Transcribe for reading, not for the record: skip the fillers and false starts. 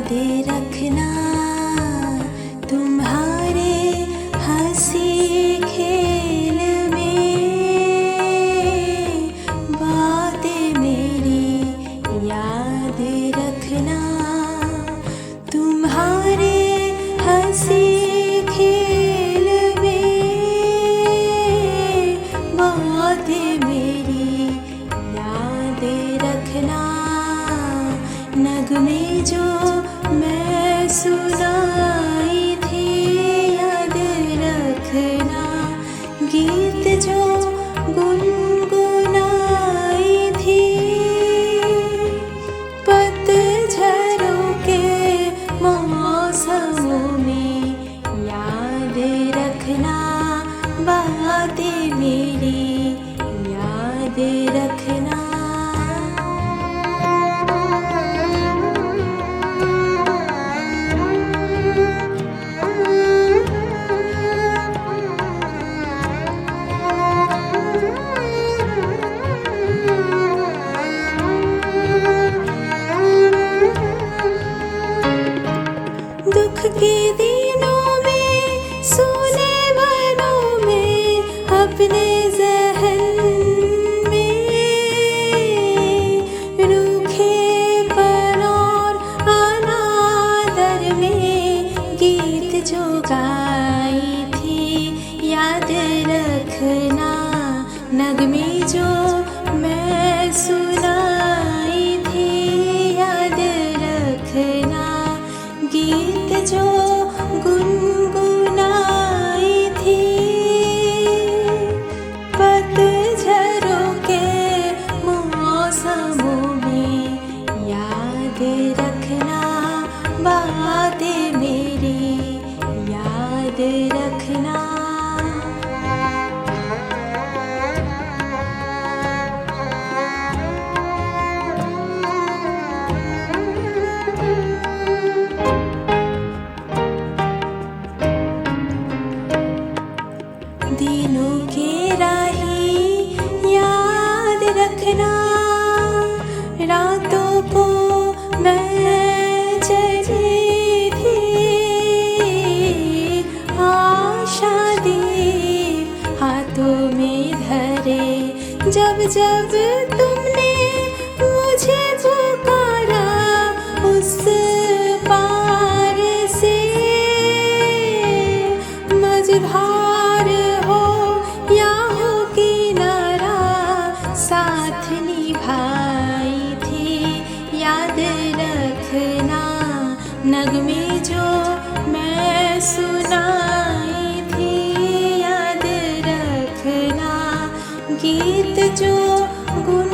याद रखना तुम्हारे हंसी खेल में, बातें मेरी याद रखना तुम्हारे हंसी खेल में, बातें मेरी याद रखना। नगमे जो मैं सुनाई थी याद रखना, गीत जो गुनगुनाई थी, पतझड़ों के मौसमों में याद रखना, बातें मेरी याद रखना। दुख के दिनों में सोने वालों में अपने ज़हन में, रूखे पर और अनादर में गीत जो गाई थी याद रखना। नगमे जो मैं सुनाई थी याद रखना, गीत जो गुनगुनाई थी, पतझड़ों के मौसमों में याद रखना, बातें मेरी याद रखना। दिनों के राही याद रखना, रातों को मैं चली थी, आशा दीप हाथों में धरे, जब जब तुमने मुझे पुकारा उस पार से, मझधार हो या हो किनारा, साथ निभाई थी याद रखना। नगमे जो मैं सुनाई थी याद रखना, गीत जो गुन